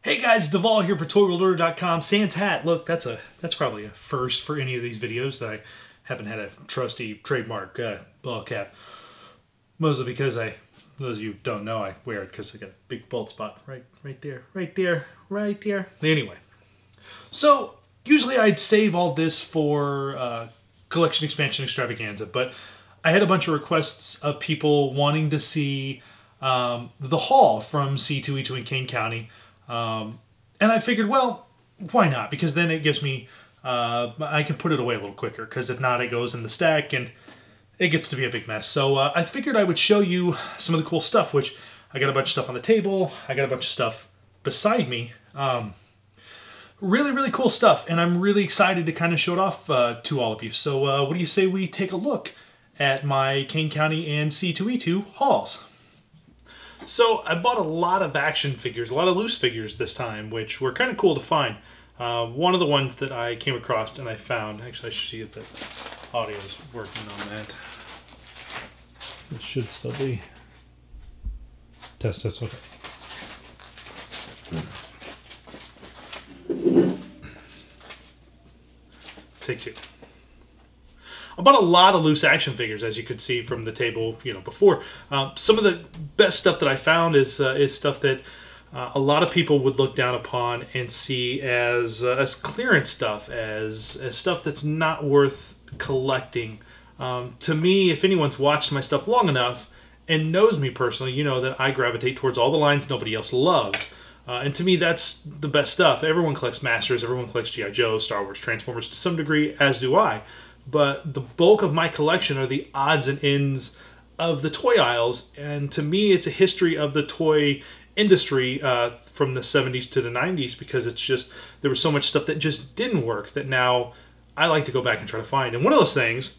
Hey guys, Devall here for ToyWorldOrder.com. Sans hat. Look, that's probably a first for any of these videos that I haven't had a trusty trademark ball cap. Mostly because those of you who don't know, I wear it because I got a big bald spot right there. Anyway, so usually I'd save all this for collection expansion extravaganza, but I had a bunch of requests of people wanting to see the haul from C2E2 in Kane County. And I figured, well, why not? Because then it gives me, I can put it away a little quicker, because if not, it goes in the stack and it gets to be a big mess. So I figured I would show you some of the cool stuff, which I got a bunch of stuff on the table. I got a bunch of stuff beside me. Really, really cool stuff. And I'm really excited to kind of show it off to all of you. So what do you say we take a look at my Kane County and C2E2 hauls? So I bought a lot of action figures, a lot of loose figures this time, which were kind of cool to find. One of the ones that I came across and I found, actually I should see if the audio is working on that. It should still be. Test, okay. Take two. I bought a lot of loose action figures, as you could see from the table, before. Some of the best stuff that I found is stuff that a lot of people would look down upon and see as clearance stuff, as stuff that's not worth collecting. To me, if anyone's watched my stuff long enough and knows me personally, you know that I gravitate towards all the lines nobody else loves. And to me, that's the best stuff. Everyone collects Masters, everyone collects G.I. Joe, Star Wars, Transformers to some degree, as do I. But the bulk of my collection are the odds and ends of the toy aisles, and to me it's a history of the toy industry from the 70s to the 90s, because it's just, there was so much stuff that just didn't work that now I like to go back and try to find. And one of those things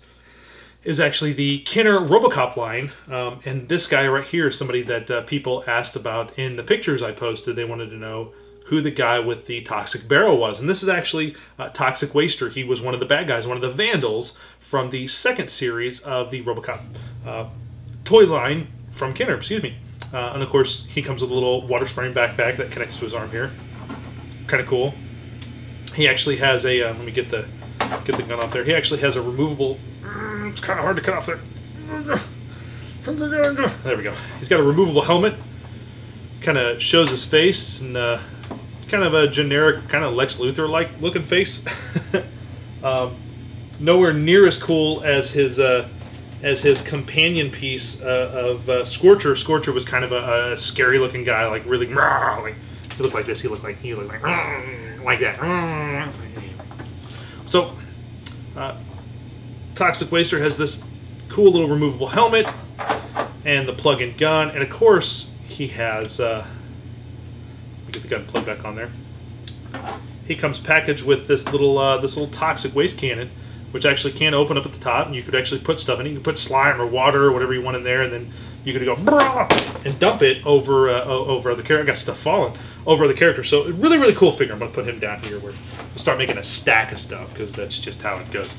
is actually the Kenner RoboCop line, and this guy right here is somebody that people asked about in the pictures I posted. They wanted to know who the guy with the toxic barrel was. And this is actually Toxic Waster. He was one of the bad guys, one of the vandals from the second series of the RoboCop toy line from Kenner, excuse me. And of course, he comes with a little water spraying backpack that connects to his arm here. Kind of cool. He actually has a, let me get the gun off there. He actually has a removable, it's kind of hard to cut off there. There we go. He's got a removable helmet. Kind of shows his face, and kind of a generic, kind of Lex Luthor-like looking face. Nowhere near as cool as his companion piece of Scorcher. Scorcher was kind of a scary looking guy, like really, like he looked like this. He looked like that. So Toxic Waster has this cool little removable helmet and the plug-in gun, and of course he has. Get the gun plugged back on there. He comes packaged with this little toxic waste cannon, which actually can open up at the top, and you could actually put stuff in it. You could put slime or water or whatever you want in there, and then you could go and dump it over other characters. I got stuff falling over other characters. So really, really cool figure. I'm gonna put him down here where we'll start making a stack of stuff, because that's just how it goes.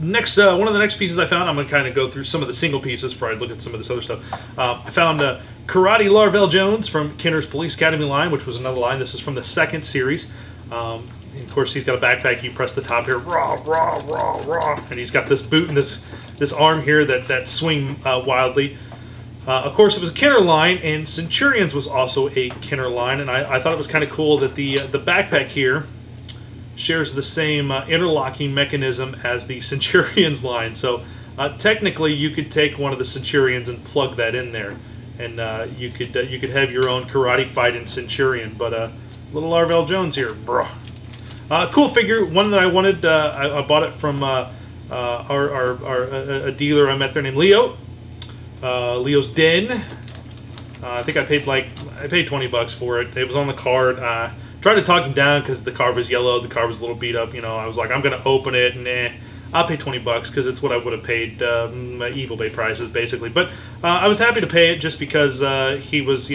Next, one of the next pieces I found, I'm going to kind of go through some of the single pieces before I look at some of this other stuff. I found Karate Larvell Jones from Kenner's Police Academy line, which was another line. This is from the second series. And of course, he's got a backpack. You press the top here, and he's got this boot and this arm here that swing wildly. Of course, it was a Kenner line, and Centurions was also a Kenner line, and I thought it was kind of cool that the backpack here shares the same interlocking mechanism as the Centurions line. So technically you could take one of the Centurions and plug that in there, and you could have your own karate fight in Centurion. But little Larvell Jones here, bruh. Cool figure, one that I wanted. I bought it from a dealer I met there named Leo. Leo's Den. I think I paid 20 bucks for it. It was on the card. Tried to talk him down because the card was yellow, the card was a little beat up. I was like, I'm gonna open it, and I'll pay 20 bucks because it's what I would have paid my Evil Bay prices basically. But I was happy to pay it just because he was,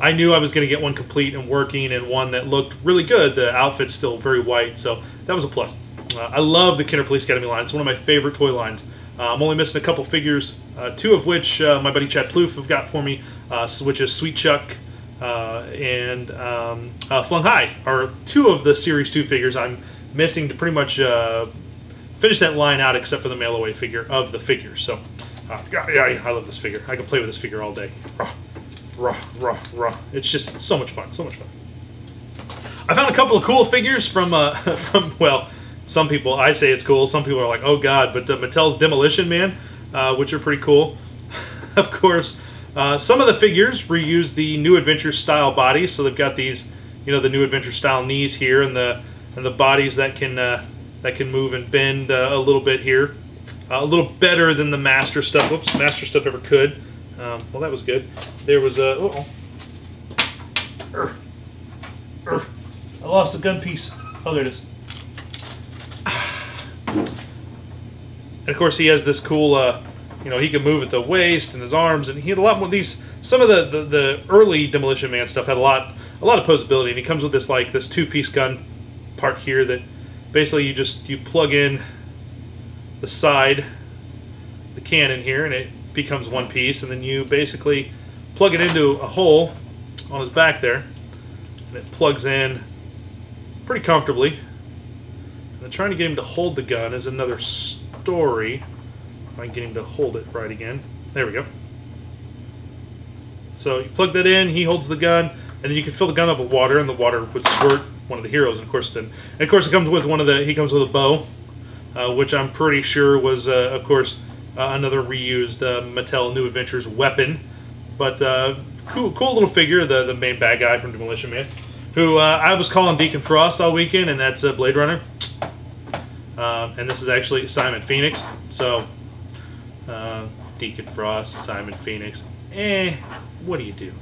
I knew I was gonna get one complete and working, and one that looked really good. The outfit's still very white, so that was a plus. I love the Kenner Police Academy line. It's one of my favorite toy lines I'm only missing a couple figures, two of which my buddy Chad Plouffe have got for me, which is Sweet Chuck and Flung High are two of the Series 2 figures I'm missing to pretty much finish that line out, except for the mail-away figure of the figure. So, yeah, I love this figure. I can play with this figure all day. It's just so much fun, so much fun. I found a couple of cool figures from well, some people, I say it's cool, some people are like, oh god, but Mattel's Demolition Man, which are pretty cool. Of course, some of the figures reuse the New Adventure style bodies, so they've got these, you know, the New Adventure style knees here, and the bodies that can move and bend a little bit here. A little better than the Master stuff. Whoops, Master stuff ever could. Well, that was good. There was a... I lost a gun piece. Oh, there it is. And of course, he has this cool, you know, he can move at the waist and his arms, and he had a lot more of these. Some of the early Demolition Man stuff had a lot of posability, and he comes with this like this two-piece gun part here that basically you plug in the side, the cannon here, and it becomes one piece, and then you basically plug it into a hole on his back there, and it plugs in pretty comfortably. And trying to get him to hold the gun is another story. If I can get him to hold it right again. There we go. So you plug that in, he holds the gun, and then you can fill the gun up with water, and the water would squirt one of the heroes, of course. And of course, it comes with he comes with a bow, which I'm pretty sure was, of course, another reused Mattel New Adventures weapon. But cool little figure, the main bad guy from Demolition Man, who I was calling Deacon Frost all weekend, and that's Blade Runner. And this is actually Simon Phoenix. So, Deacon Frost, Simon Phoenix. What do you do?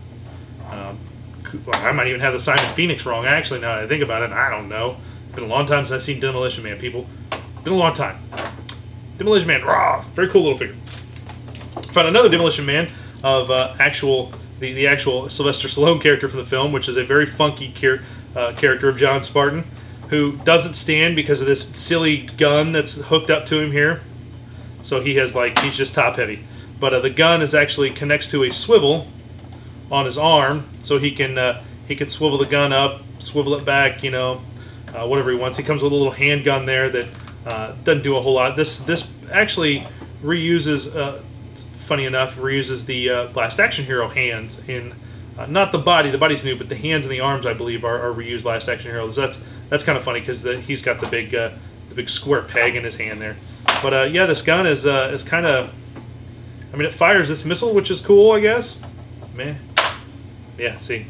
Well, I might even have the Simon Phoenix wrong, actually, now that I think about it. I don't know. It's been a long time since I've seen Demolition Man, people. Been a long time. Demolition Man, raw. Very cool little figure. Found another Demolition Man of the actual Sylvester Stallone character from the film, which is a very funky character of John Spartan, who doesn't stand because of this silly gun that's hooked up to him here. So he has he's just top heavy. But the gun is actually connects to a swivel on his arm, so he can swivel the gun up, swivel it back, you know, whatever he wants. He comes with a little handgun there that doesn't do a whole lot. This actually reuses, funny enough, reuses the Last Action Hero hands in. Not the body. The body's new, but the hands and the arms, I believe, are reused Last Action Heroes. That's kind of funny because he's got the big square peg in his hand there. But yeah, this gun is kind of. I mean, it fires this missile, which is cool, I guess. Meh. Yeah, see.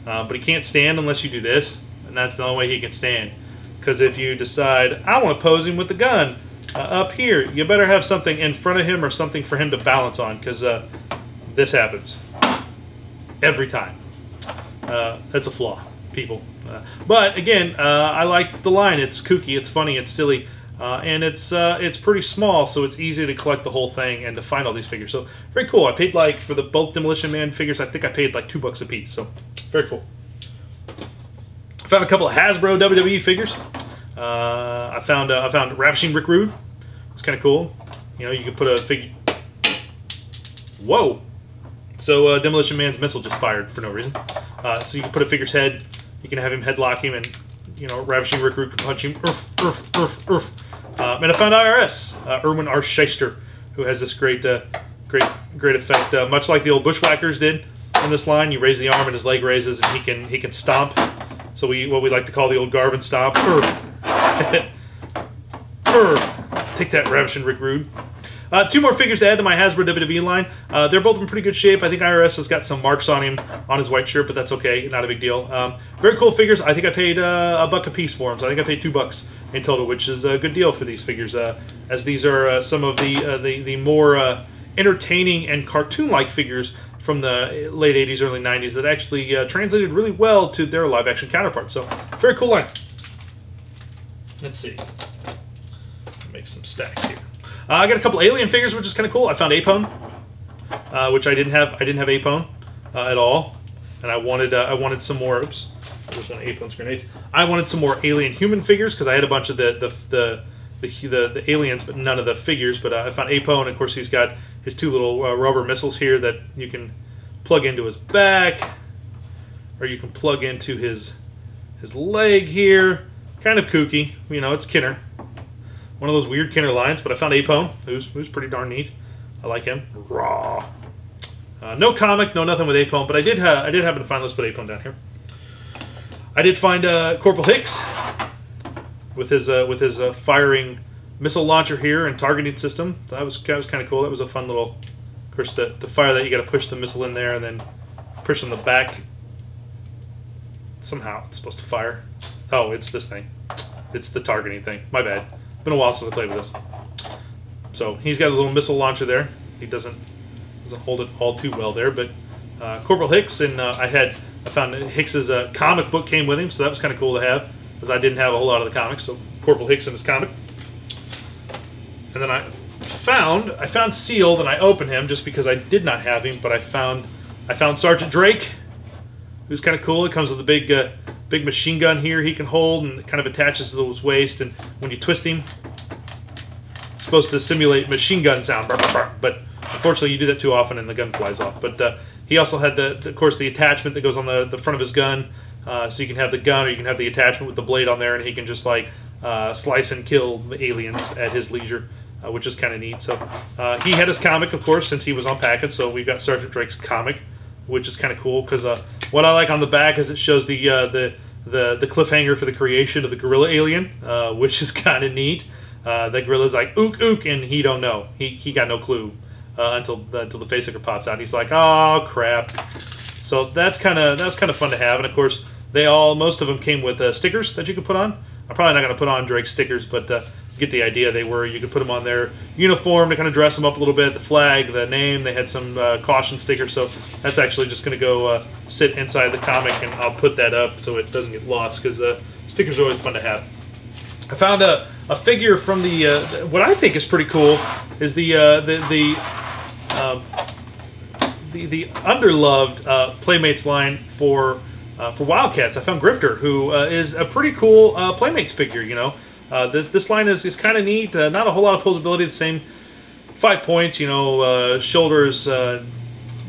But he can't stand unless you do this, and that's the only way he can stand. Because if you decide I want to pose him with the gun up here, you better have something in front of him or something for him to balance on, because this happens. Every time. That's a flaw, people. But again, I like the line. It's kooky, it's funny, it's silly, and it's pretty small, so it's easy to collect the whole thing and to find all these figures. So very cool. I paid for both Demolition Man figures. I think I paid like $2 a piece. So very cool. I found a couple of Hasbro WWE figures. I found Ravishing Rick Rude. It's kind of cool. You know, you can put a figure. Whoa. So Demolition Man's missile just fired for no reason. So you can put a figure's head, you can have him headlock him, and you know, Ravishing Rick Rude can punch him. And I found IRS, Erwin R. Shyster, who has this great effect, much like the old Bushwhackers did in this line. You raise the arm and his leg raises, and he can stomp. So what we like to call the old Garvin stomp. Take that, Ravishing Rick Rude. Two more figures to add to my Hasbro WWE line. They're both in pretty good shape. I think IRS has got some marks on him on his white shirt, but that's okay. Not a big deal. Very cool figures. I think I paid $1 a piece for them, so I think I paid $2 in total, which is a good deal for these figures, as these are some of the more entertaining and cartoon-like figures from the late 80s, early 90s that actually translated really well to their live-action counterparts. So, very cool line. Let's see. Make some stacks here. I got a couple Alien figures, which is kind of cool. I found Apone, which I didn't have. I didn't have Apone at all, and I wanted some more. Oops, there's one Apone's grenades. I wanted some more Alien human figures because I had a bunch of the the aliens, but none of the figures. But I found Apo, and of course he's got his two little rubber missiles here that you can plug into his back, or you can plug into his leg here. Kind of kooky, you know. It's Kenner, one of those weird Kenner lines. But I found Apo, who's pretty darn neat. I like him. Raw. No comic, no nothing with Apo, but I did happen to find. Let's put Apo down here. I did find Corporal Hicks with his firing missile launcher here and targeting system. That was kind of cool. That was a fun little. Of course, to fire that, you got to push the missile in there and then push on the back. Somehow it's supposed to fire. Oh, it's this thing. It's the targeting thing. My bad. Been a while since I played with this. So he's got a little missile launcher there. He doesn't hold it all too well there, but Corporal Hicks, and I found Hicks's comic book came with him, so that was kind of cool to have, because I didn't have a whole lot of the comics. So Corporal Hicks and his comic, and then I found Sealed, and I opened him just because I did not have him, but I found Sergeant Drake, who's kind of cool. It comes with a big machine gun here he can hold, and it kind of attaches to his waist, and when you twist him, it's supposed to simulate machine gun sound, but unfortunately you do that too often and the gun flies off. But he also had of course the attachment that goes on the front of his gun, so you can have the gun or you can have the attachment with the blade on there, and he can just like slice and kill the aliens at his leisure, which is kind of neat. So he had his comic, of course, since he was on packet, so we've got Sergeant Drake's comic, which is kind of cool, because what I like on the back is it shows the cliffhanger for the creation of the gorilla alien, which is kind of neat. The gorilla's like ook ook, and he don't know. He got no clue until the facehugger pops out. He's like, oh crap. So that's kind of fun to have. And of course, most of them came with stickers that you could put on. I'm probably not going to put on Drake's stickers, but you get the idea. You could put them on their uniform to kind of dress them up a little bit. The flag, the name. They had some caution stickers. So that's actually just going to go sit inside the comic, and I'll put that up so it doesn't get lost, because stickers are always fun to have. I found a figure from the what I think is pretty cool is the underloved Playmates line for Wildcats. I found Grifter, who is a pretty cool Playmates figure. You know, this line is kind of neat. Not a whole lot of posability. The same 5 points. You know, shoulders,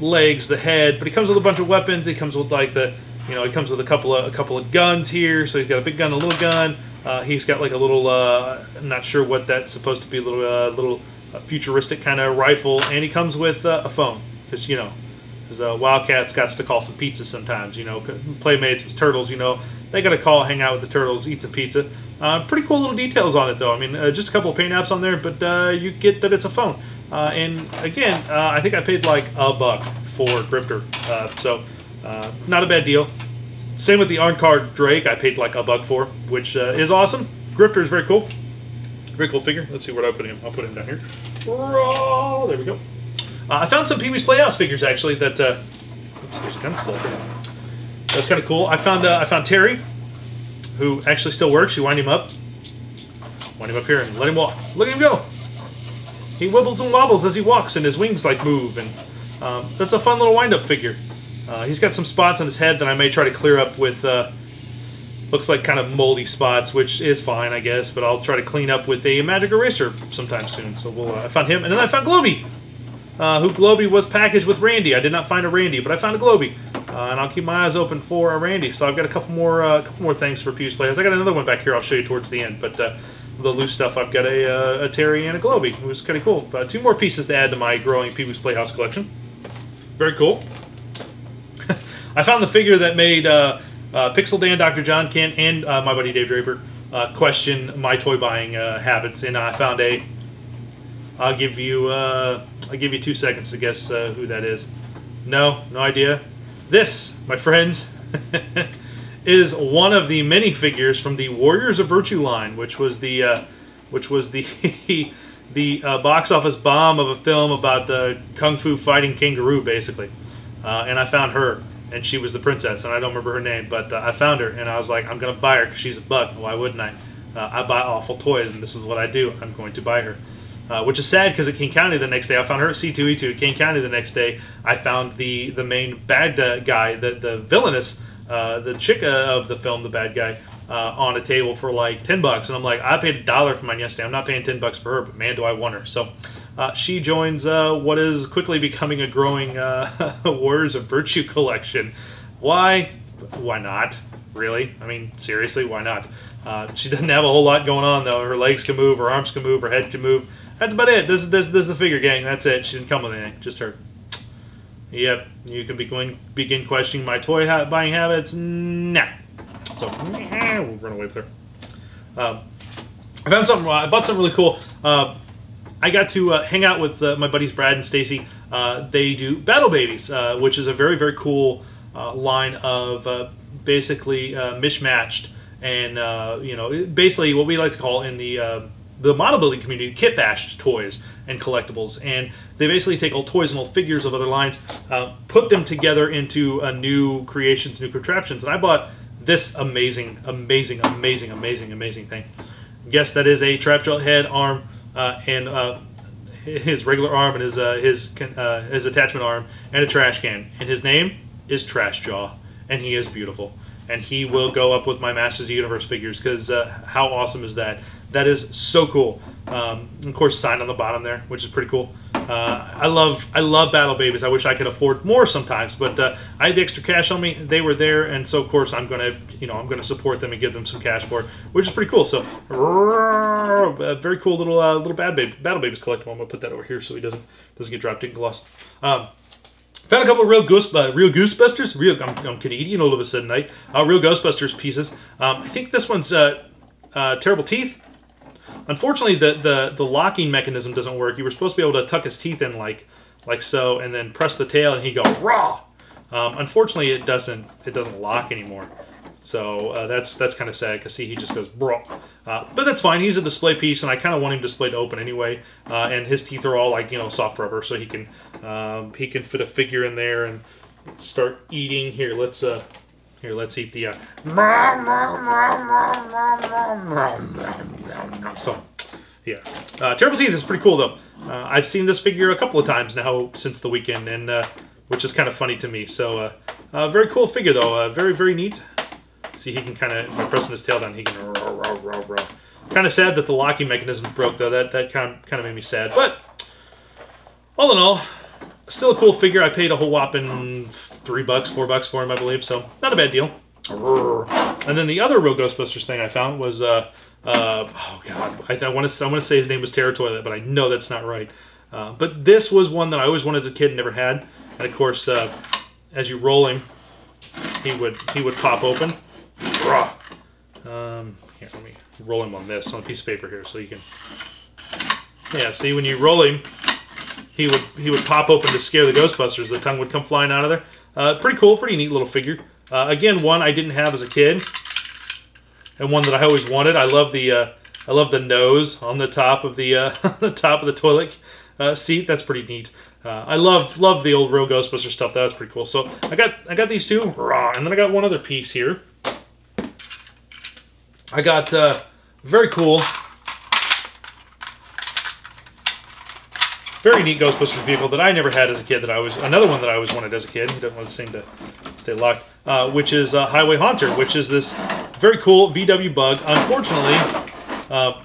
legs, the head. But he comes with a bunch of weapons. He comes with like he comes with a couple of guns here. So he's got a big gun, a little gun. He's got like a little, I'm not sure what that's supposed to be, little futuristic kind of rifle, and he comes with a phone, because, you know, Wildcats got to call some pizza sometimes, you know, Playmates with turtles, you know, they got to hang out with the turtles, eat some pizza. Pretty cool little details on it, though. I mean, just a couple of paint apps on there, but you get that it's a phone. And again, I think I paid like $1 for Grifter, so not a bad deal. Same with the on-card Drake, I paid like $1 for, which is awesome. Grifter is very cool. Very cool figure. Let's see where I put him. I'll put him down here. Oh, there we go. I found some Pee-wee's Playhouse figures, actually, that... oops, there's a gun still here. That's kind of cool. I found Terry, who actually still works. You wind him up. Wind him up here and let him walk. Look at him go. He wibbles and wobbles as he walks, and his wings like move. And that's a fun little wind-up figure. He's got some spots on his head that I may try to clear up with, looks like kind of moldy spots, which is fine, I guess, but I'll try to clean up with a magic eraser sometime soon. So I found him, and then I found Globy, who Globy was packaged with Randy. I did not find a Randy, but I found a Globy, and I'll keep my eyes open for a Randy. So I've got a couple more things for Pee-wee's Playhouse. I got another one back here I'll show you towards the end, but the loose stuff, I've got a Terry and a Globy, who was kind of cool. 2 more pieces to add to my growing Pee-wee's Playhouse collection. Very cool. I found the figure that made Pixel Dan, Dr. John Kent, and my buddy Dave Draper question my toy buying habits, and I found I'll give you 2 seconds to guess who that is. No idea. This, my friends, is one of the many figures from the Warriors of Virtue line, which was the the box office bomb of a film about kung fu fighting kangaroo, basically. And I found her, and she was the princess, and I don't remember her name, but I found her, and I was like, I'm going to buy her because she's a buck. Why wouldn't I? I buy awful toys, and this is what I do. I'm going to buy her. Which is sad, because at King County the next day, I found her at C2E2. At King County the next day, I found the main bad guy, the villainous, the chick of the film, the bad guy, on a table for like $10, and I'm like, I paid $1 for mine yesterday. I'm not paying $10 for her, but man, do I want her. So she joins what is quickly becoming a growing Warriors of Virtue collection. Why? Why not? Really? I mean, seriously, why not? She doesn't have a whole lot going on, though. Her legs can move, her arms can move, her head can move. That's about it. This is the figure, gang. That's it. She didn't come with anything. Just her. Yep. You can begin questioning my toy buying habits. Nah. So we'll run away with her. I found something. I bought something really cool. I got to hang out with my buddies Brad and Stacy. They do Battle Babies, which is a very, very cool line of basically mismatched and basically what we like to call in the model building community kit bashed toys and collectibles. And they basically take old toys and old figures of other lines, put them together into new creations, new contraptions. And I bought this amazing thing. Guess that is a Trapjaw head, arm, and his regular arm, and his attachment arm, and a trash can. And his name is Trashjaw, and he is beautiful. And he will go up with my Masters of the Universe figures, because how awesome is that? That is so cool. Of course, signed on the bottom there, which is pretty cool. I love Battle Babies. I wish I could afford more sometimes, but I had the extra cash on me. They were there, and so of course I'm gonna support them and give them some cash for it, which is pretty cool. So a very cool little Battle Babies collectible. I'm gonna put that over here so he doesn't get dropped in gloss. Found a couple of real Ghostbusters. I'm Canadian all of a sudden, night. Real Ghostbusters pieces. I think this one's Terrible Teeth. Unfortunately, the locking mechanism doesn't work. You were supposed to be able to tuck his teeth in like so, and then press the tail, and he'd go raw. Unfortunately, it doesn't lock anymore. So that's kind of sad, because see, he just goes bro. But that's fine. He's a display piece, and I kind of want him displayed open anyway. And his teeth are all like soft rubber, so he can fit a figure in there and start eating. Here, let's eat the. So, yeah, Terrible Teeth is pretty cool though. I've seen this figure a couple of times now since the weekend, and which is kind of funny to me. So, very cool figure though. Very, very neat. See, he can kind of, by pressing his tail down, he can row. Kind of sad that the locking mechanism broke though. That kind of made me sad. But all in all, still a cool figure. I paid a whole whopping $3, $4 for him, I believe. So not a bad deal. And then the other real Ghostbusters thing I found was oh god, I want to say his name was Terror Toilet, but I know that's not right. But this was one that I always wanted as a kid and never had. And of course, as you roll him, he would pop open. Here, let me roll him on this, on a piece of paper here, so you can. Yeah, see, when you roll him, he would pop open to scare the Ghostbusters. The tongue would come flying out of there. Pretty cool, pretty neat little figure. Again, one I didn't have as a kid, and one that I always wanted. I love the nose on the top of the the toilet seat. That's pretty neat. I love the old real Ghostbuster stuff. That was pretty cool. So I got these two, and then I got one other piece here. I got very cool, very neat Ghostbusters vehicle that I never had as a kid. Another one that I always wanted as a kid. He doesn't want to seem to stay locked. Which is Highway Haunter, which is this very cool VW Bug. Unfortunately,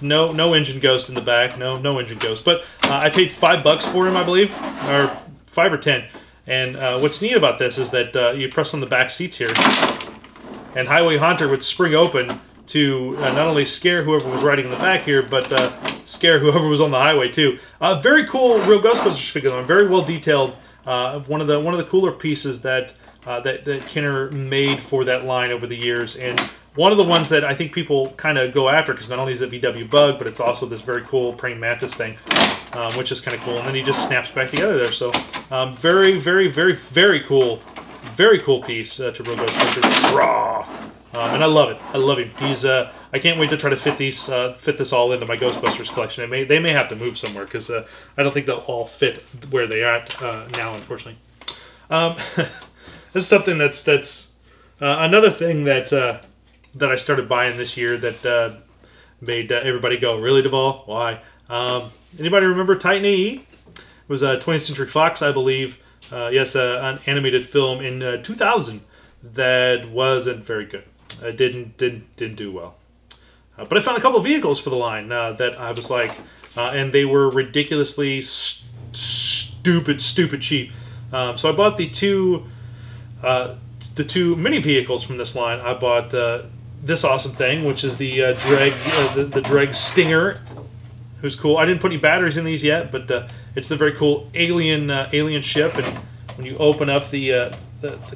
no engine ghost in the back. No engine ghost. But I paid $5 for him, I believe, or 5 or 10. And what's neat about this is that you press on the back seats here, and Highway Haunter would spring open to not only scare whoever was riding in the back here, but scare whoever was on the highway too. Very cool real Ghostbusters figure. Very well detailed. One of the cooler pieces that Kenner made for that line over the years, and one of the ones that I think people kind of go after, because not only is it VW Bug, but it's also this very cool praying mantis thing, which is kind of cool. And then he just snaps back together there. So very, very, very, very cool piece to real Ghostbusters. Raw. And I love it. I love him. He's. I can't wait to try to fit this all into my Ghostbusters collection. They may have to move somewhere, because I don't think they'll all fit where they are at now, unfortunately. This is something that's another thing that I started buying this year that made everybody go, really, Devall? Why? Anybody remember Titan AE? It was 20th Century Fox, I believe. Yes, an animated film in 2000 that wasn't very good. didn't do well. But I found a couple of vehicles for the line that I was like, and they were ridiculously stupid cheap. So I bought the two mini vehicles from this line. I bought this awesome thing, which is the Dreg Stinger, who's cool. I didn't put any batteries in these yet, but it's the very cool alien ship. And when you open up the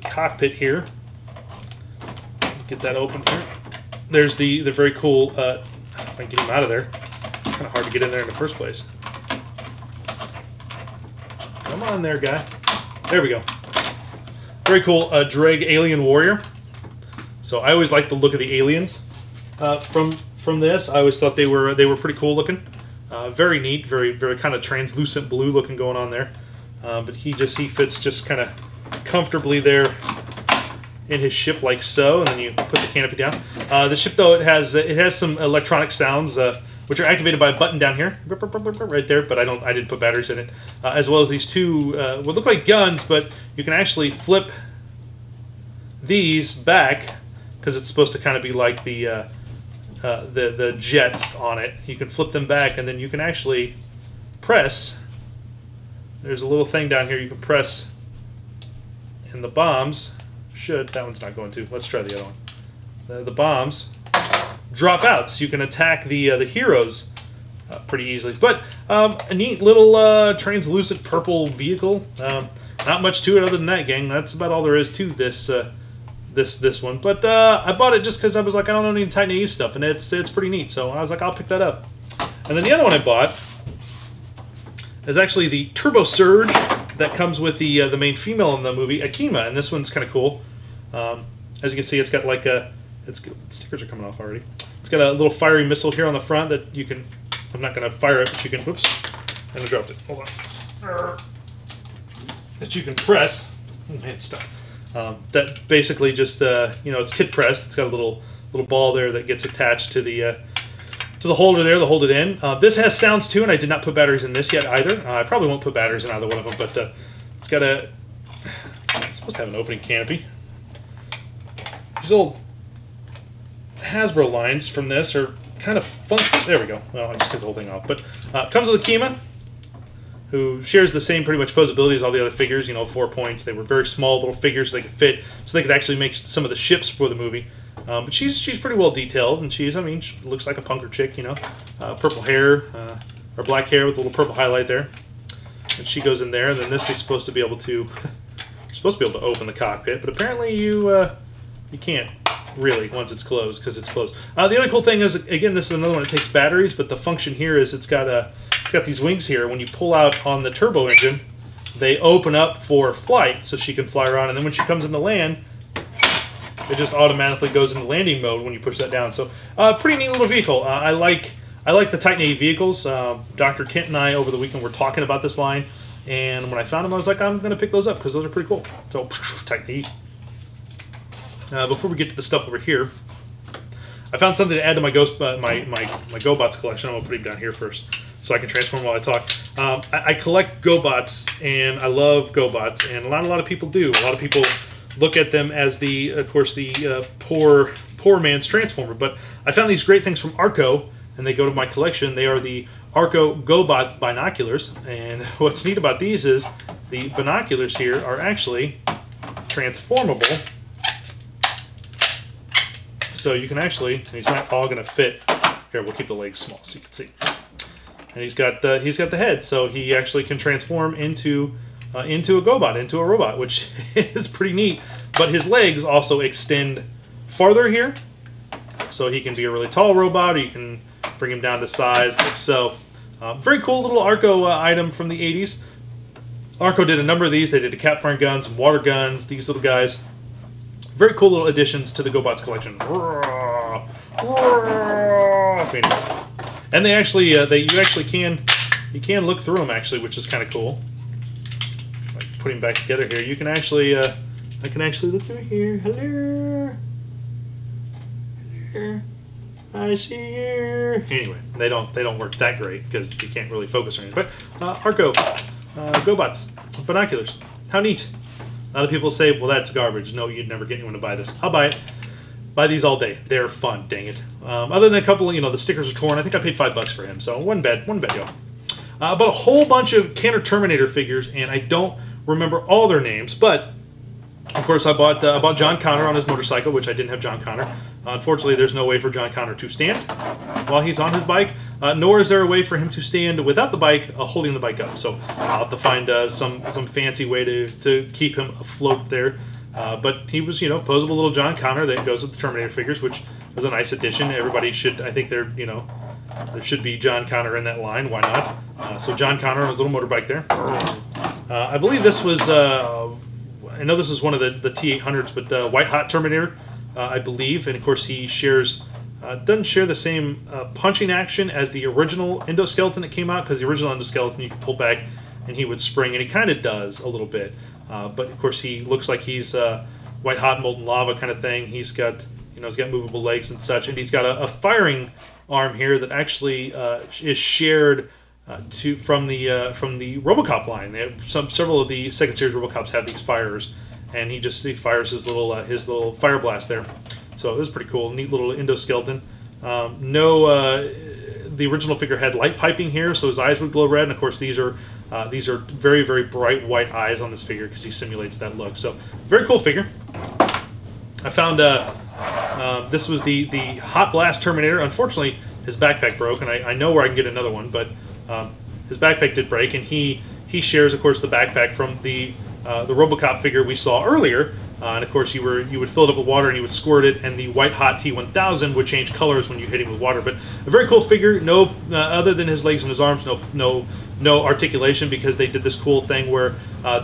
cockpit here, get that open here. There's the very cool. If I can get him out of there, kind of hard to get in there in the first place. Come on there, guy. There we go. Very cool Dreg Alien Warrior. So I always liked the look of the aliens from this. I always thought they were pretty cool looking. Very neat, very kind of translucent blue looking going on there. But he fits just kind of comfortably there in his ship like so, and then you put the canopy down. The ship though, it has some electronic sounds which are activated by a button down here, right there. But I didn't put batteries in it, as well as these two what look like guns, but you can actually flip these back because it's supposed to kind of be like the jets on it. You can flip them back, and then you can actually press. There's a little thing down here you can press, and the bombs that one's not going to. Let's try the other one. The bombs drop out, so you can attack the heroes pretty easily. But a neat little translucent purple vehicle. Not much to it other than that, gang. That's about all there is to this this one. But I bought it just because I was like, I don't know any Titan AE stuff, and it's pretty neat. So I was like, I'll pick that up. And then the other one I bought is actually the Turbo Surge that comes with the main female in the movie, Akima, and this one's kind of cool. As you can see, it's got like stickers are coming off already. It's got a little fiery missile here on the front that you can. I'm not going to fire it, but you can. Whoops, and I dropped it. Hold on. That you can press. Oh man, it's stuck. That basically just it's kit pressed. It's got a little ball there that gets attached to the holder there to hold it in. This has sounds too, and I did not put batteries in this yet either. I probably won't put batteries in either one of them, but it's got it's supposed to have an opening canopy. These old Hasbro lines from this are kind of funky. There we go. Well, I just took the whole thing off. But comes with Akima, who shares the same pretty much posability as all the other figures. 4 points. They were very small little figures, so they could fit, so they could actually make some of the ships for the movie. But she's pretty well detailed, and she looks like a punker chick, purple hair, or black hair with a little purple highlight there. And she goes in there, and then this is supposed to be able to, open the cockpit, but apparently you can't really once it's closed because it's closed. The other cool thing is, again, this is another one that takes batteries, but the function here is it's got these wings here. When you pull out on the turbo engine, they open up for flight, so she can fly around, and then when she comes into land, it just automatically goes into landing mode when you push that down. So, pretty neat little vehicle. I like the Titan AE vehicles. Dr. Kent and I over the weekend were talking about this line, and when I found them, I was like, I'm going to pick those up because those are pretty cool. So, Titan AE. Before we get to the stuff over here, I found something to add to my my GoBots collection. I'm going to put it down here first so I can transform while I talk. I collect GoBots, and I love GoBots, and a lot of people do. A lot of people look at them as of course, the poor man's Transformer. But I found these great things from Arco, and they go to my collection. They are the Arco GoBots binoculars. And what's neat about these is the binoculars here are actually transformable. So you can actually, and he's not all going to fit. Here, we'll keep the legs small so you can see. And he's got the head, so he actually can transform into a GoBot, into a robot, which is pretty neat. But his legs also extend farther here, so he can be a really tall robot, or you can bring him down to size like so. Very cool little Arco item from the 80s. Arco did a number of these. They did a cap firing gun, some water guns, these little guys. Very cool little additions to the GoBots collection. And they actually, you can look through them actually, which is kind of cool. Like putting back together here, you can actually, I can actually look through here. Hello, hello, I see you. Anyway, they don't work that great because you can't really focus on anything. But Arco, GoBots, binoculars, how neat. A lot of people say, well, that's garbage. No, you'd never get anyone to buy this. I'll buy it. buy these all day. They're fun, dang it. Other than a couple, the stickers are torn. I think I paid $5 for him, so one bad deal. But a whole bunch of Kane Terminator figures, and I don't remember all their names, but of course I bought John Connor on his motorcycle, which I didn't have John Connor. Unfortunately, there's no way for John Connor to stand while he's on his bike, nor is there a way for him to stand without the bike holding the bike up. So I'll have to find some fancy way to keep him afloat there. But he was, posable little John Connor that goes with the Terminator figures, which was a nice addition. Everybody should, I think there should be John Connor in that line. Why not? So John Connor on his little motorbike there. I believe this was, I know this is one of the T800s, but White Hot Terminator, I believe. And of course he doesn't share the same punching action as the original endoskeleton that came out, because the original endoskeleton you could pull back and he would spring, and he kind of does a little bit. But of course he looks like he's white hot molten lava kind of thing. He's got he's got movable legs and such, and he's got a firing arm here that actually is shared from the RoboCop line. They have several of the second series RoboCops have these firers, and he fires his little fire blast there. So this is pretty cool, neat little endoskeleton. The original figure had light piping here, so his eyes would glow red, and of course these are very, very bright white eyes on this figure because he simulates that look. So very cool figure. I found this was the Hot Blast Terminator. Unfortunately, his backpack broke, and I know where I can get another one, but his backpack did break, and he shares, of course, the backpack from the RoboCop figure we saw earlier. And of course, you would fill it up with water and you would squirt it, and the White Hot T1000 would change colors when you hit him with water. But a very cool figure. No, other than his legs and his arms, no articulation, because they did this cool thing where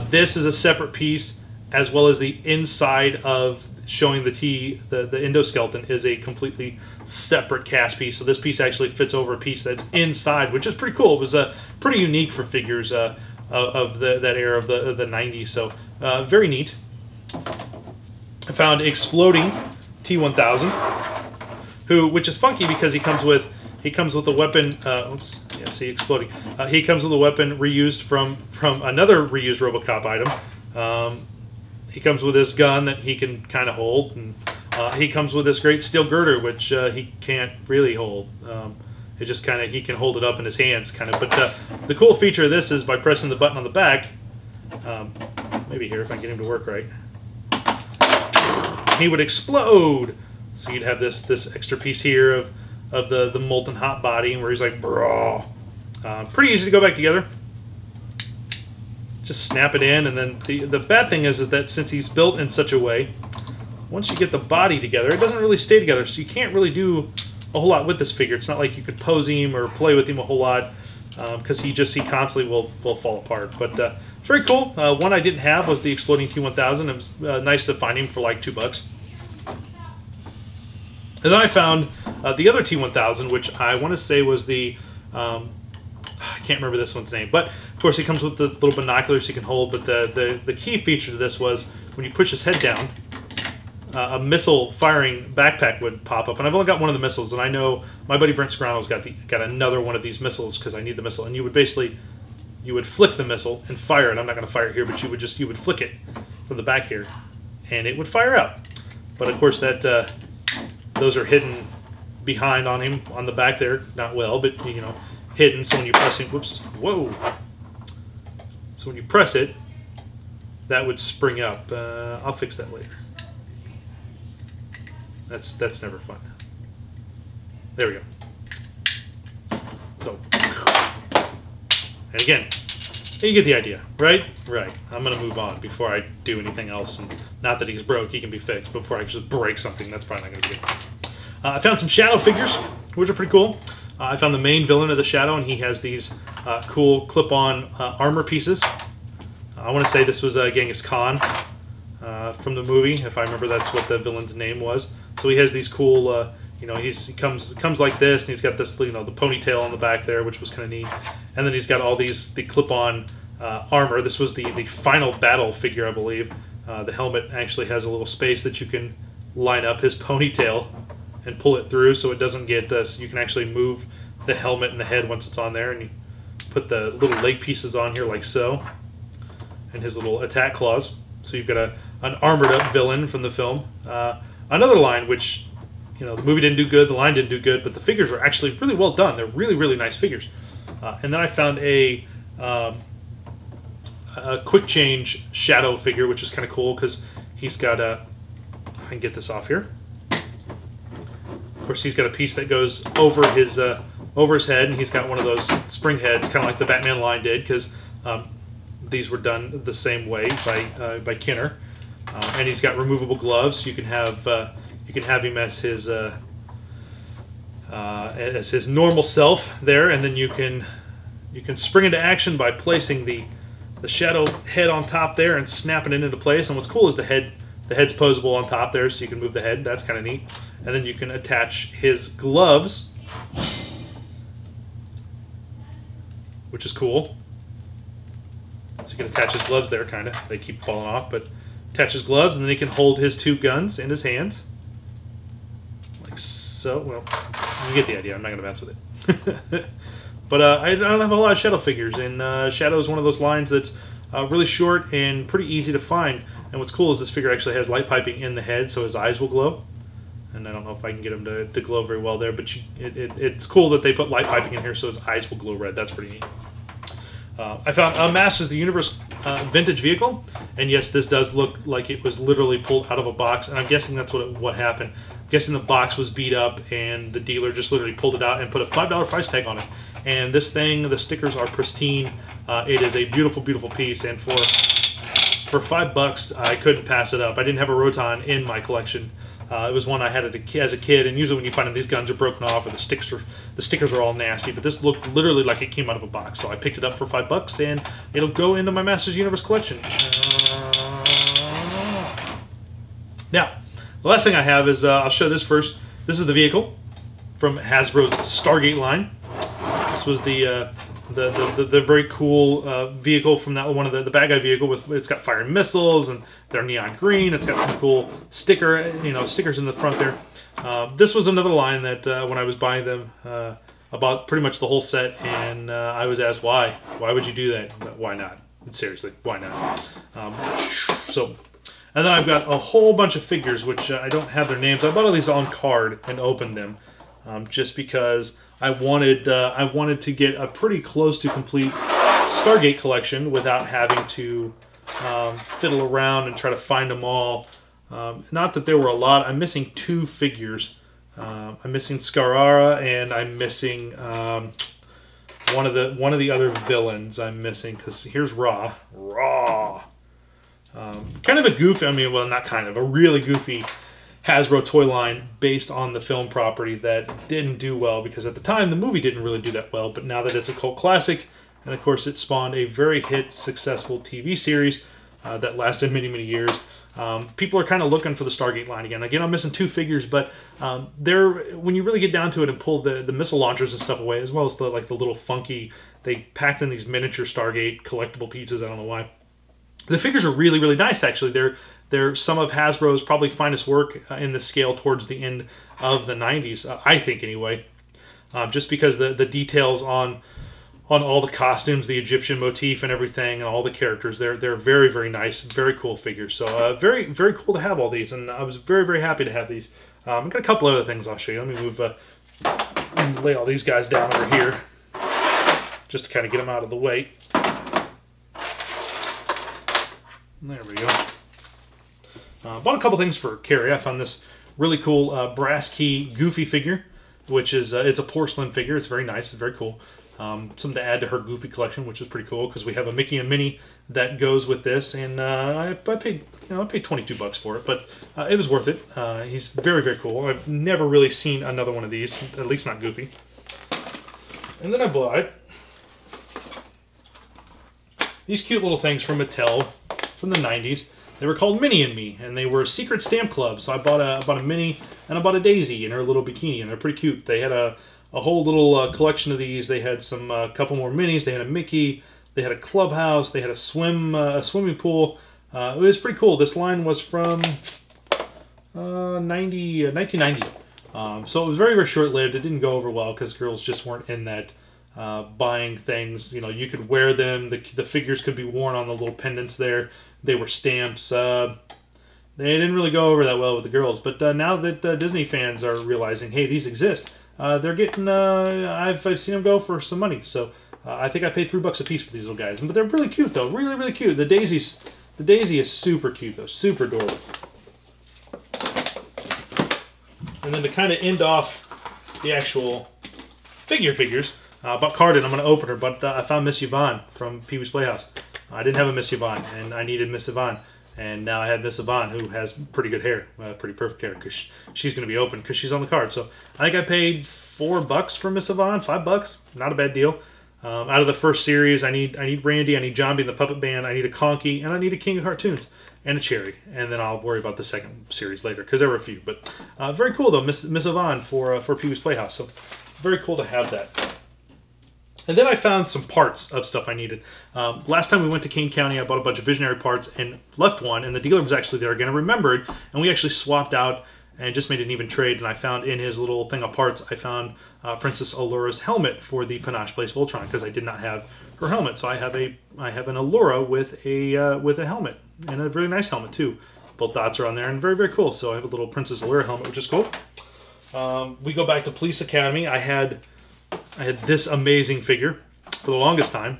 this is a separate piece, as well as the inside of showing the endoskeleton is a completely separate cast piece. So this piece actually fits over a piece that's inside, which is pretty cool. It was pretty unique for figures of that era of the 90s. So very neat. I found Exploding T1000, which is funky because he comes with a weapon. Exploding. He comes with a weapon reused from another reused RoboCop item. He comes with this gun that he can kind of hold, and he comes with this great steel girder, which he can't really hold. It just kind of, he can hold it up in his hands, kind of. But the cool feature of this is by pressing the button on the back. Maybe here if I can get him to work right. He would explode, so you'd have this extra piece here of the molten hot body, where he's like, bro. Pretty easy to go back together. Just snap it in, and then the bad thing is that since he's built in such a way, once you get the body together, it doesn't really stay together, so you can't really do a whole lot with this figure. It's not like you could pose him or play with him a whole lot, because he constantly will fall apart. But very cool. One I didn't have was the Exploding T1000. It was nice to find him for like $2. And then I found the other T1000, which I want to say was the I can't remember this one's name, but of course he comes with the little binoculars he can hold. But the key feature to this was when you push his head down, a missile firing backpack would pop up. And I've only got one of the missiles, and I know my buddy Brent Scrano's got another one of these missiles because I need the missile. And you would flick the missile and fire it. I'm not going to fire it here, but you would flick it from the back here, and it would fire out. But of course those are hidden behind on him on the back there, not well, but hidden. So when you press it, whoa. So when you press it, that would spring up. I'll fix that later. That's never fun. There we go. So, and again, you get the idea, right? Right. I'm gonna move on before I do anything else. And not that he's broke, he can be fixed. But before I just break something, that's probably not gonna be good. I found some Shadow figures, which are pretty cool. I found the main villain of the Shadow, and he has these cool clip-on armor pieces. I want to say this was Genghis Khan from the movie, if I remember that's what the villain's name was. So he has these cool, he comes like this, and he's got this, the ponytail on the back there, which was kind of neat. And then he's got all the clip-on armor. This was the final battle figure, I believe. The helmet actually has a little space that you can line up his ponytail and pull it through, so it doesn't get so you can actually move the helmet and the head once it's on there, and you put the little leg pieces on here like so, and his little attack claws. So you've got an armored up villain from the film. another line which, you know, the movie didn't do good, the line didn't do good, but the figures were actually really well done. They're really, really nice figures. And then I found a quick change Shadow figure, which is kind of cool because he's got a, I can get this off here. Of course, he's got a piece that goes over his head, and he's got one of those spring heads, kind of like the Batman line did, because these were done the same way by Kenner. And he's got removable gloves. You can have him as his normal self there, and then you can spring into action by placing the Shadow head on top there and snapping it into place. And what's cool is the head's posable on top there, so you can move the head. That's kind of neat. And then you can attach his gloves, which is cool. So you can attach his gloves there, kind of. They keep falling off, but attach his gloves, and then he can hold his two guns in his hands. Like so. Well, you get the idea. I'm not going to mess with it. But I don't have a lot of Shadow figures, and Shadow is one of those lines that's really short and pretty easy to find. And what's cool is this figure actually has light piping in the head, so his eyes will glow. And I don't know if I can get him to glow very well there, but it's cool that they put light piping in here so his eyes will glow red. That's pretty neat. I found a Masters of the Universe vintage vehicle, and yes, this does look like it was literally pulled out of a box, and I'm guessing that's what happened. I'm guessing the box was beat up, and the dealer just literally pulled it out and put a $5 price tag on it. And this thing, the stickers are pristine. It is a beautiful, beautiful piece, and for $5, I couldn't pass it up. I didn't have a Roton in my collection. It was one I had as a kid, and usually when you find them, these guns are broken off, or the stickers are all nasty. But this looked literally like it came out of a box, so I picked it up for $5, and it'll go into my Masters Universe collection. Now, the last thing I have is I'll show this first. This is the vehicle from Hasbro's Stargate line. This was the very cool vehicle from that one of the bad guy vehicle. It's got fire missiles, and they're neon green. It's got some cool stickers in the front there. This was another line that when I was buying them, I bought pretty much the whole set, and I was asked why. Why would you do that? Why not? Seriously, why not? And then I've got a whole bunch of figures which I don't have their names. I bought all these on card and opened them just because I wanted to get a pretty close to complete Stargate collection without having to fiddle around and try to find them all. Not that there were a lot. I'm missing 2 figures. I'm missing Scarara, and I'm missing one of the other villains. I'm missing, because here's Raw. Kind of a goofy. I mean, well, not kind of, a really goofy Hasbro toy line based on the film property that didn't do well, because at the time the movie didn't really do that well, but now that it's a cult classic, and of course it spawned a very successful TV series that lasted many, many years, people are kind of looking for the Stargate line again. Again, I'm missing 2 figures, but when you really get down to it and pull the missile launchers and stuff away, as well as the little funky, they packed in these miniature Stargate collectible pieces, I don't know why. The figures are really, really nice, actually. They're some of Hasbro's probably finest work in the scale towards the end of the 90s, I think anyway. Just because the details on all the costumes, the Egyptian motif and everything, and all the characters, they're very, very nice, very cool figures. So very, very cool to have all these, and I was very, very happy to have these. I've got a couple other things I'll show you. Let me move, lay all these guys down over here, just to kind of get them out of the way. There we go. Bought a couple things for Carrie. I found this really cool brass key Goofy figure, which is it's a porcelain figure. It's very nice. It's very cool. Something to add to her Goofy collection, which is pretty cool because we have a Mickey and Minnie that goes with this, and I paid $22 for it, but it was worth it. He's very, very cool. I've never really seen another one of these, at least not Goofy. And then I bought these cute little things from Mattel from the 90s. They were called Minnie and Me, and they were secret stamp clubs. So I bought a Minnie, and I bought a Daisy in her little bikini, and they're pretty cute. They had a whole little collection of these. They had some couple more Minis. They had a Mickey. They had a clubhouse. They had a swimming pool. It was pretty cool. This line was from 1990. So it was very, very short-lived. It didn't go over well because girls just weren't in that buying things. You know, you could wear them. The figures could be worn on the little pendants there. They were stamps. They They didn't really go over that well with the girls, but now that Disney fans are realizing, hey, these exist, they're getting. I've seen them go for some money, so I think I paid $3 a piece for these little guys. But they're really cute, though, really, really cute. The Daisy is super cute, though, super adorable. And then to kind of end off the actual figures, I bought Cardin. I'm going to open her, but I found Miss Yvonne from Pee-wee's Playhouse. I didn't have a Miss Yvonne, and I needed Miss Yvonne. And now I have Miss Yvonne, who has pretty good hair, pretty perfect hair, because she's going to be open because she's on the card. So I think I paid $4 for Miss Yvonne, $5, not a bad deal. Out of the first series, I need Randy, I need Zombie and the Puppet Band, I need a Conky, and I need a King of Cartoons, and a Cherry. And then I'll worry about the second series later, because there were a few. But very cool, though, Miss Yvonne for Pee-wee's Playhouse. So very cool to have that. And then I found some parts of stuff I needed. Last time we went to Kane County, I bought a bunch of Visionary parts and left one, and the dealer was actually there again. I remembered, and we actually swapped out and just made an even trade. And I found in his little thing of parts, I found Princess Allura's helmet for the Panache Place Voltron, because I did not have her helmet. So I have an Allura with a helmet, and a really nice helmet too. Both dots are on there, and very, very cool. So I have a little Princess Allura helmet, which is cool. We go back to Police Academy. I had this amazing figure for the longest time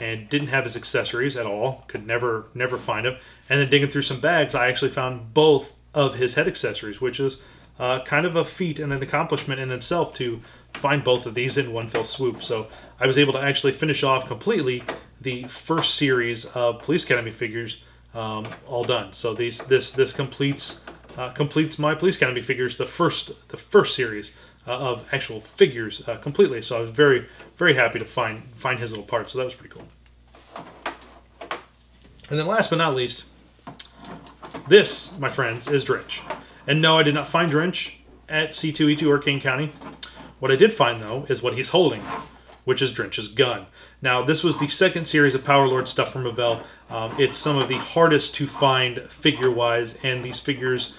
and didn't have his accessories at all. Could never find them. And then digging through some bags, I actually found both of his head accessories, which is kind of a feat and an accomplishment in itself to find both of these in one fell swoop. So I was able to actually finish off completely the first series of Police Academy figures all done. So this completes my Police Academy figures, the first series of actual figures completely. So I was very, very happy to find his little parts. So that was pretty cool. And then last but not least, this, my friends, is Drench. And no, I did not find Drench at C2E2 or Kane County. What I did find, though, is what he's holding, which is Drench's gun. Now, this was the second series of Power Lord stuff from Revell. It's some of the hardest to find figure-wise, and these figures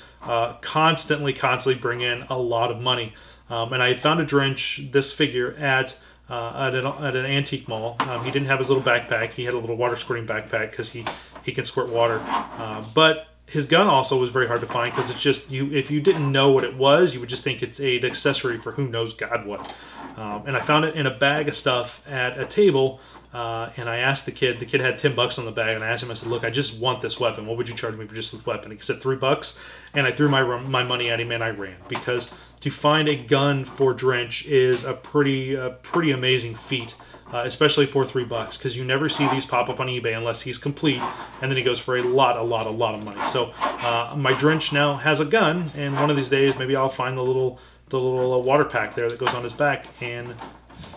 constantly bring in a lot of money. And I had found a Drench, this figure, at an antique mall. He didn't have his little backpack. He had a little water squirting backpack because he can squirt water. But his gun also was very hard to find, because it's just, if you didn't know what it was, you would just think it's an accessory for who knows God what. And I found it in a bag of stuff at a table. And I asked the kid had $10 on the bag, and I asked him, I said, look, I just want this weapon. What would you charge me for just this weapon? He said $3, and I threw my money at him and I ran, because to find a gun for Drench is a pretty amazing feat, especially for $3, because you never see these pop up on eBay unless he's complete, and then he goes for a lot of money. So my Drench now has a gun, and one of these days maybe I'll find the little water pack there that goes on his back and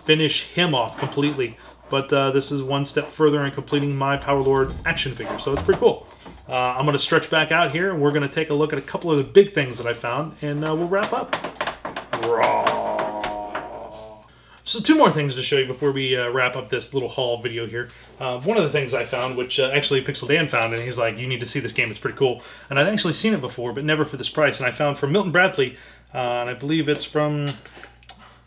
finish him off completely. But this is one step further in completing my Power Lord action figure, so it's pretty cool. I'm going to stretch back out here, and we're going to take a look at a couple of the big things that I found, and we'll wrap up. So 2 more things to show you before we wrap up this little haul video here. One of the things I found, which actually Pixel Dan found, and he's like, you need to see this game, it's pretty cool. And I'd actually seen it before, but never for this price. And I found from Milton Bradley, and I believe it's from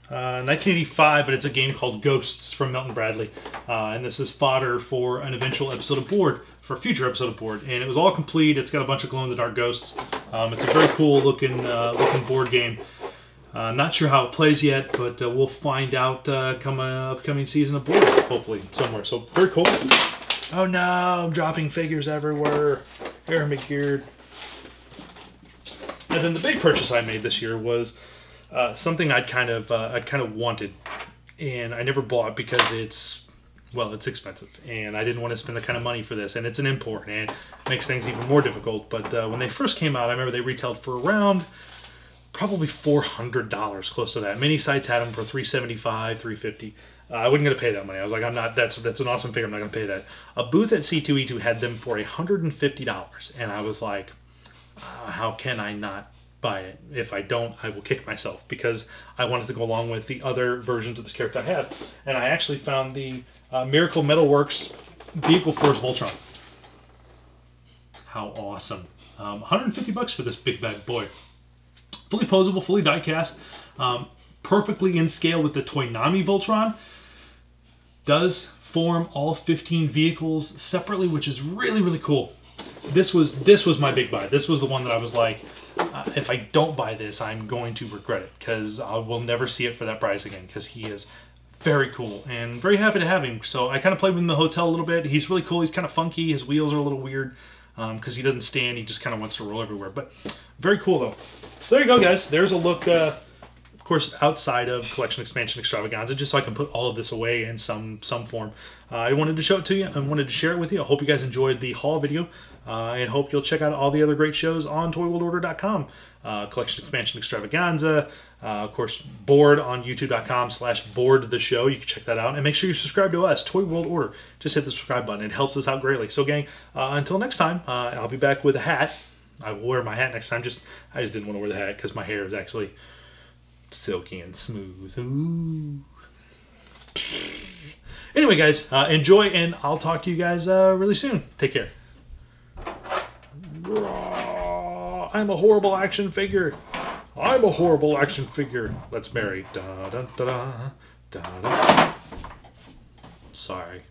1985, but it's a game called Ghosts from Milton Bradley. And this is fodder for an eventual episode of Board, for a future episode of Board. And it was all complete. It's got a bunch of glow-in-the-dark ghosts. It's a very cool looking board game. Not sure how it plays yet, but we'll find out come upcoming season of Board, hopefully, somewhere. So, very cool. Oh no, I'm dropping figures everywhere. Aaron McGeard. And then the big purchase I made this year was something I'd kind of wanted, and I never bought because it's expensive, and I didn't want to spend the kind of money for this, and it's an import, and it makes things even more difficult. But when they first came out, I remember they retailed for around probably $400, close to that. Many sites had them for $375, $350. I wasn't going to pay that money. I was like, I'm not. That's an awesome figure. I'm not going to pay that. A booth at C2E2 had them for $150, and I was like, how can I not buy it? If I don't, I will kick myself, because I wanted to go along with the other versions of this character I have. And I actually found the Miracle Metalworks Vehicle Force Voltron. How awesome. $150 for this big bad boy. Fully posable, fully die-cast, perfectly in scale with the Toynami Voltron. Does form all 15 vehicles separately, which is really, really cool. this was my big buy. This was the one that I was like, if I don't buy this, I'm going to regret it, because I will never see it for that price again, because he is very cool and very happy to have him. So I kind of played with him in the hotel a little bit. He's really cool. He's kind of funky. His wheels are a little weird because he doesn't stand. He just kind of wants to roll everywhere. But very cool, though. So there you go, guys. There's a look, of course, outside of Collection Expansion Extravaganza, just so I can put all of this away in some form. I wanted to show it to you. I wanted to share it with you. I hope you guys enjoyed the haul video. And hope you'll check out all the other great shows on ToyWorldOrder.com. Collection Expansion Extravaganza, of course, Board on YouTube.com/BoardTheShow. You can check that out. And make sure you subscribe to us, Toy World Order. Just hit the subscribe button. It helps us out greatly. So, gang, until next time, I'll be back with a hat. I will wear my hat next time. I just didn't want to wear the hat because my hair is actually silky and smooth. Ooh. Anyway, guys, enjoy, and I'll talk to you guys really soon. Take care. I'm a horrible action figure. I'm a horrible action figure. Let's marry. Da, da, da, da, da, da. Sorry.